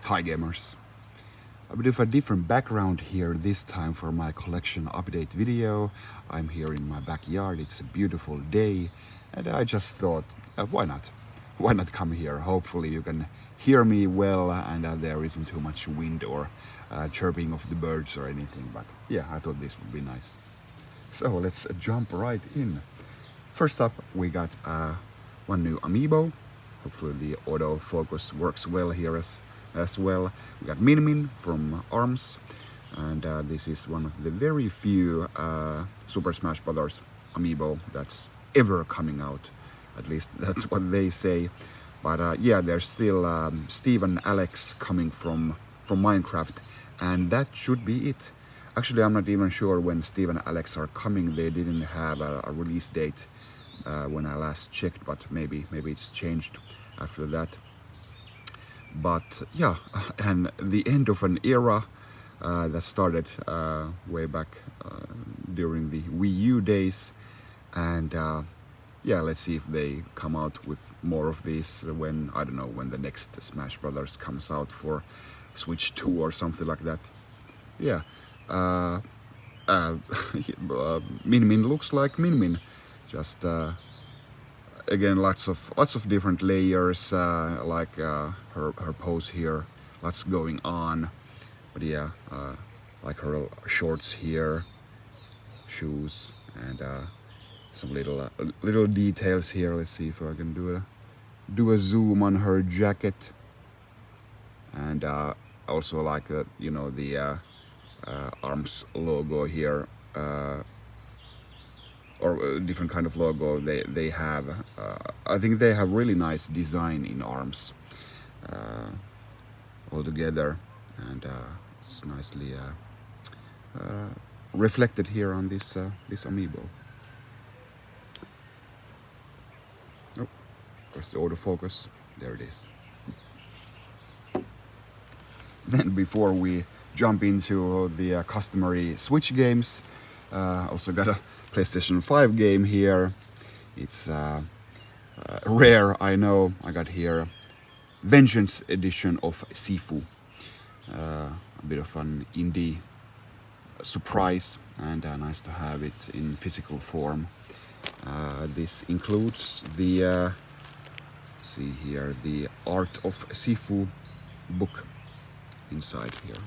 Hi gamers! A bit of a different background here this time for my collection update video. I'm here in my backyard, it's a beautiful day, and I just thought, why not? Why not come here? Hopefully you can hear me well and there isn't too much wind or chirping of the birds or anything, but yeah, I thought this would be nice. So let's jump right in. First up, we got one new Amiibo. Hopefully the autofocus works well here as well. We got Min from ARMS, and this is one of the very few Super Smash Bros. Amiibo that's ever coming out. At least that's what they say. But yeah, there's still Steve and Alex coming from Minecraft, and that should be it. Actually, I'm not even sure when Steve and Alex are coming. They didn't have a release date when I last checked, but maybe it's changed after that. But yeah, and the end of an era that started way back during the Wii U days, and yeah, let's see if they come out with more of these when, I don't know, when the next Smash Brothers comes out for Switch 2 or something like that. Yeah, Min looks like Min, just again lots of different layers, like her pose here, lots going on. But yeah, like her shorts here, shoes, and some little details here. Let's see if I can do a zoom on her jacket, and also like you know, the ARMS logo here, or a different kind of logo they have. I think they have really nice design in ARMS all together, and it's nicely reflected here on this Amiibo. Oh, where's the autofocus? There it is. Then before we jump into the customary Switch games, also got a PlayStation 5 game here. It's rare, I know. I got here Vengeance edition of Sifu. A bit of an indie surprise, and nice to have it in physical form. This includes the let's see here, the Art of Sifu book inside here.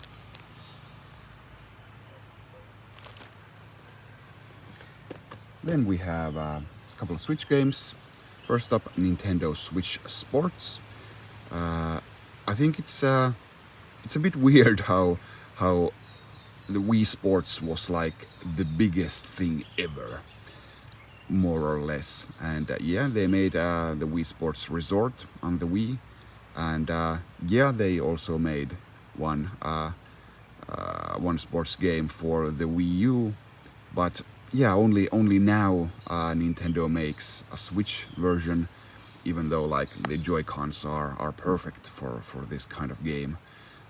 Then we have a couple of Switch games. First up, Nintendo Switch Sports. I think it's a bit weird how the Wii Sports was like the biggest thing ever, more or less. And yeah, they made the Wii Sports Resort on the Wii, and yeah, they also made one sports game for the Wii U, but yeah, only now Nintendo makes a Switch version, even though like the Joy-Cons are perfect for this kind of game,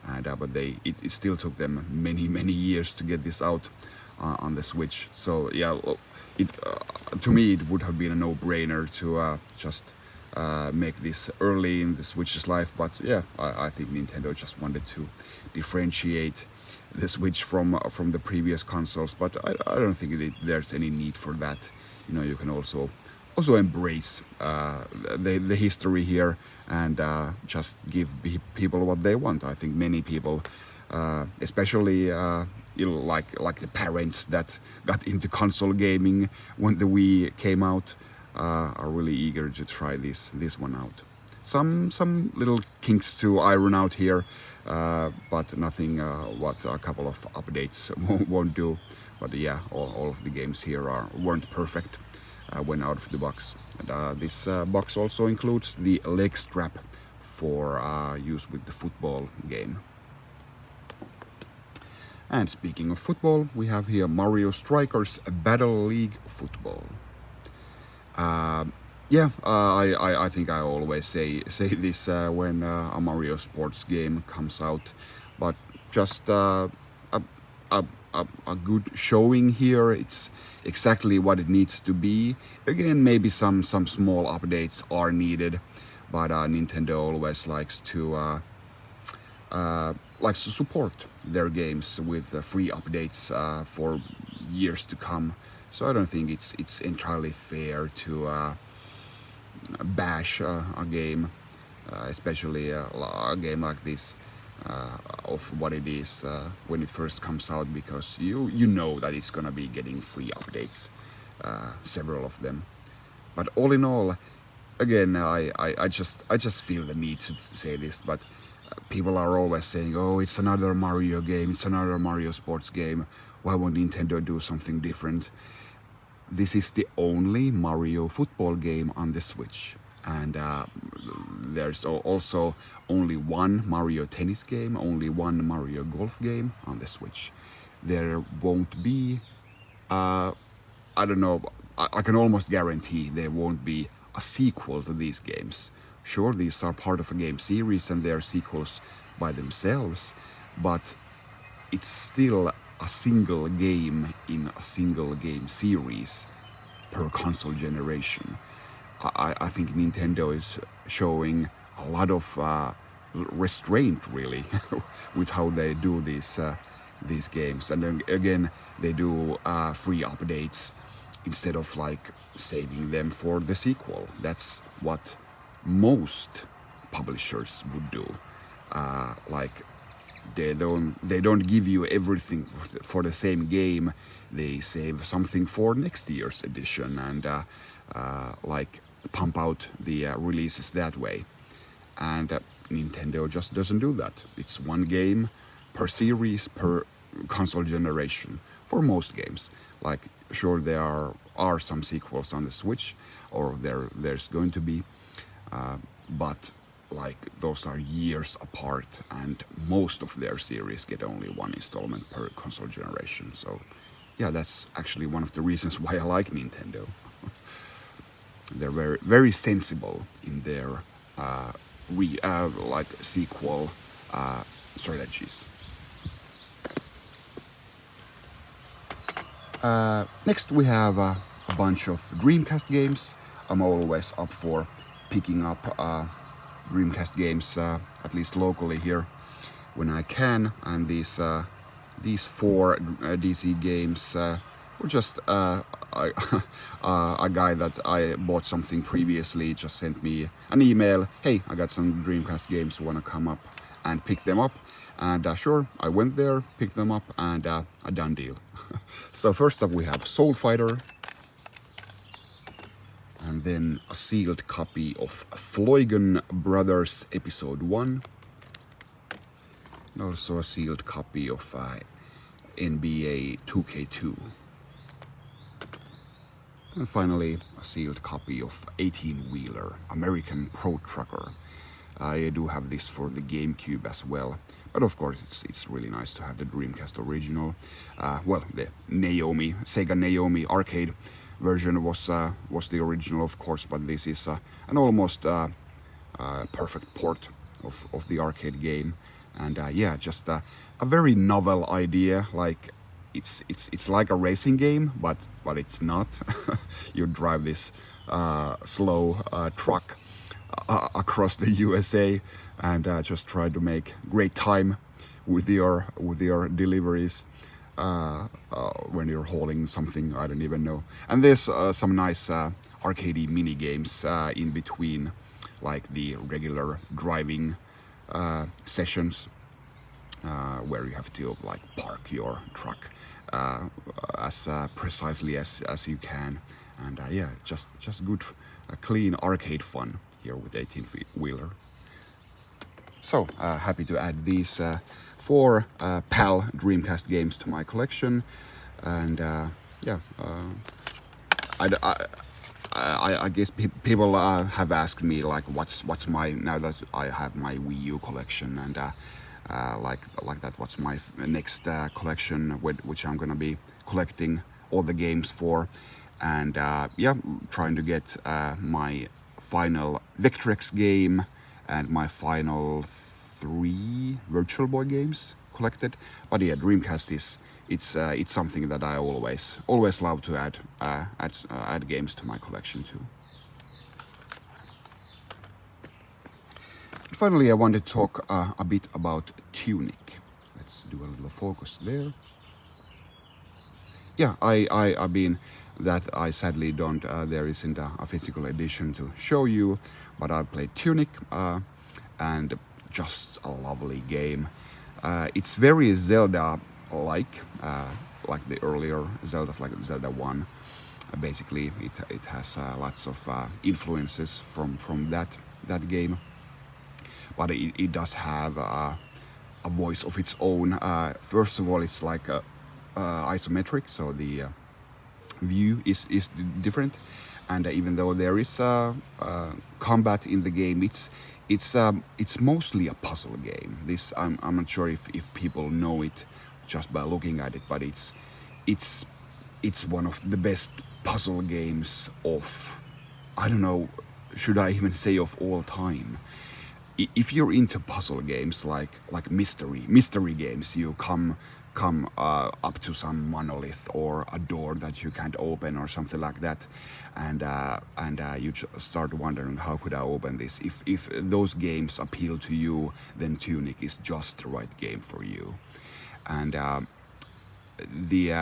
and but it still took them many years to get this out on the Switch. So yeah, to me it would have been a no-brainer to just make this early in the Switch's life, but yeah, I think Nintendo just wanted to differentiate the Switch from the previous consoles, but I don't think there's any need for that. You know, you can also embrace the history here and just give people what they want. I think many people, especially you know, like the parents that got into console gaming when the Wii came out, are really eager to try this one out. Some little kinks to iron out here, but nothing what a couple of updates won't do. But yeah, all of the games here weren't perfect when out of the box. And this box also includes the leg strap for use with the football game. And speaking of football, we have here Mario Strikers Battle League Football. Yeah, I think I always say this when a Mario sports game comes out, but just a good showing here. It's exactly what it needs to be. Again, maybe some small updates are needed, but Nintendo always likes to likes to support their games with free updates for years to come. So I don't think it's entirely fair to bash a game, especially a game like this, of what it is when it first comes out, because you know that it's gonna be getting free updates, several of them. But all in all, again, I just feel the need to say this, but people are always saying, "Oh, it's another Mario game, it's another Mario sports game. Why won't Nintendo do something different?" This is the only Mario football game on the Switch, and there's also only one Mario tennis game, only one Mario golf game on the Switch. There won't be, I don't know, I can almost guarantee there won't be a sequel to these games. Sure, these are part of a game series and they're sequels by themselves, but it's still a single game in a single game series per console generation. I think Nintendo is showing a lot of restraint, really, with how they do these games. And then again, they do free updates instead of like saving them for the sequel. That's what most publishers would do. Like they don't give you everything for the same game. They save something for next year's edition and like pump out the releases that way. And Nintendo just doesn't do that. It's one game per series per console generation for most games. Like, sure, there are some sequels on the Switch, or there's going to be, but like those are years apart, and most of their series get only one installment per console generation. So yeah, that's actually one of the reasons why I like Nintendo. They're very, very sensible in their like sequel strategies. Next we have a bunch of Dreamcast games. I'm always up for picking up Dreamcast games, at least locally here, when I can. And these four DC games were just a guy that I bought something previously just sent me an email. Hey, I got some Dreamcast games, wanna come up and pick them up? And sure, I went there, picked them up, and a done deal. So first up we have Soul Fighter, and then a sealed copy of Floygen Brothers Episode 1, and also a sealed copy of NBA 2K2. And finally, a sealed copy of 18-wheeler American Pro Trucker. I do have this for the GameCube as well, but of course it's really nice to have the Dreamcast original. Well, the Sega Naomi arcade version was the original, of course, but this is an almost perfect port of the arcade game. And yeah, just a very novel idea. Like it's like a racing game, but it's not. You drive this slow truck across the USA and just try to make great time with your deliveries when you're hauling something, I don't even know. And there's some nice arcadey mini games in between, like the regular driving sessions, where you have to like park your truck as precisely as you can. And yeah, just good clean arcade fun here with 18-wheeler. So happy to add these four PAL Dreamcast games to my collection. And yeah, I guess people have asked me like what's my, now that I have my Wii U collection, and like that, what's my next collection which I'm gonna be collecting all the games for. And yeah, trying to get my final Vectrex game and my final 3 Virtual Boy games collected. But yeah, Dreamcast is it's something that I always love to add games to my collection too. Finally, I want to talk a bit about Tunic. Let's do a little focus there. Yeah, I've been that I sadly don't. There isn't a physical edition to show you, but I played Tunic, and just a lovely game. It's very Zelda-like, like the earlier Zeldas, like Zelda 1. Basically, it has lots of influences from that game, but it does have a voice of its own. First of all, it's like isometric, so the view is different, and even though there is combat in the game, it's mostly a puzzle game. This I'm not sure if people know it just by looking at it, but it's one of the best puzzle games of, I don't know, should I even say of all time. If you're into puzzle games like mystery games, you come up to some monolith or a door that you can't open or something like that, and you start wondering, how could I open this? If those games appeal to you, then Tunic is just the right game for you. And the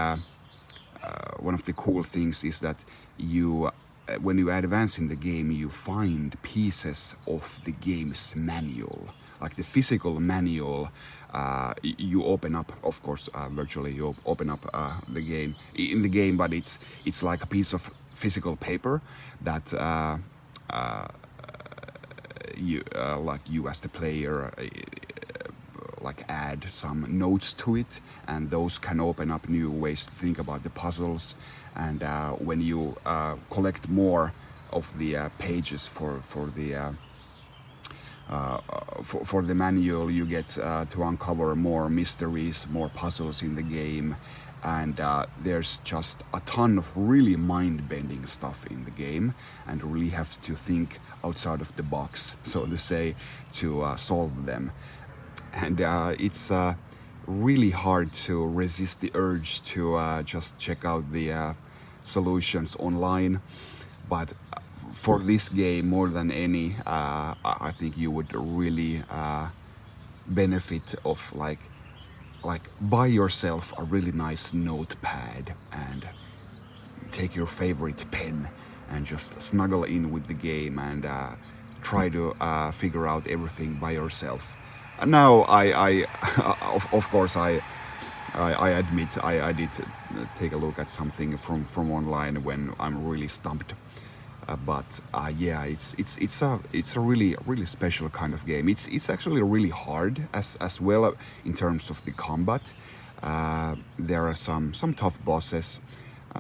one of the cool things is that you when you advance in the game, you find pieces of the game's manual, like the physical manual. You open up, of course, virtually you open up the game in the game, but it's like a piece of physical paper that you as the player like add some notes to it, and those can open up new ways to think about the puzzles. And when you collect more of the pages for the manual, you get to uncover more mysteries, more puzzles in the game, and there's just a ton of really mind-bending stuff in the game, and really have to think outside of the box, so to say, to solve them. And it's really hard to resist the urge to just check out the solutions online, but for this game more than any, I think you would really benefit of like buy yourself a really nice notepad and take your favorite pen and just snuggle in with the game and try to figure out everything by yourself. Now I of course I admit I did take a look at something from online when I'm really stumped. But yeah, it's a really special kind of game. It's actually really hard as well in terms of the combat. There are some tough bosses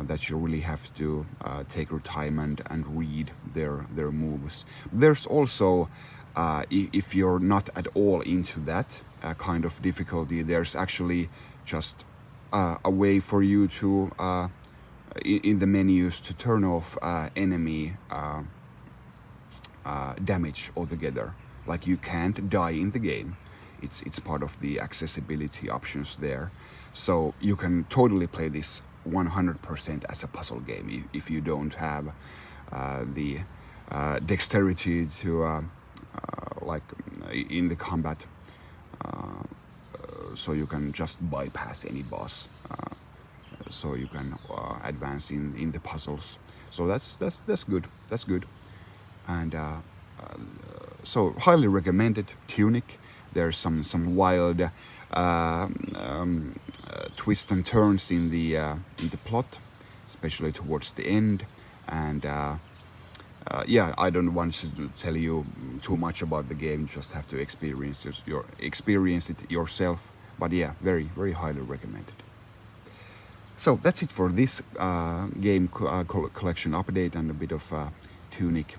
that you really have to take your time and read their moves. There's also if you're not at all into that kind of difficulty, there's actually just a way for you to in the menus to turn off enemy damage altogether. Like, you can't die in the game. It's part of the accessibility options there. So you can totally play this 100% as a puzzle game if you don't have the dexterity to like in the combat, so you can just bypass any boss, so you can advance in the puzzles. So that's good. And so highly recommended Tunic. There's some wild twists and turns in the plot, especially towards the end. And yeah, I don't want to tell you too much about the game. You just have to experience it yourself. But yeah, very highly recommended. So that's it for this game collection update and a bit of Tunic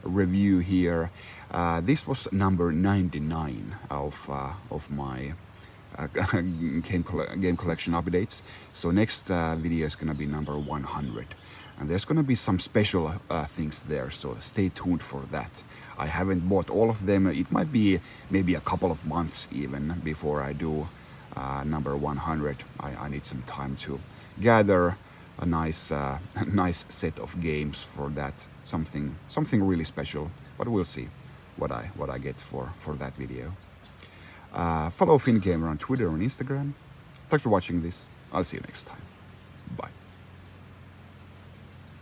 review here. This was number 99 of my game collection updates. So next video is gonna be number 100, and there's gonna be some special things there. So stay tuned for that. I haven't bought all of them. It might be maybe a couple of months even before I do number 100. I need some time to gather a nice nice set of games for that. Something really special, but we'll see. what I get for that video. Follow FinGamer on Twitter and Instagram. Thanks for watching this. I'll see you next time. Bye.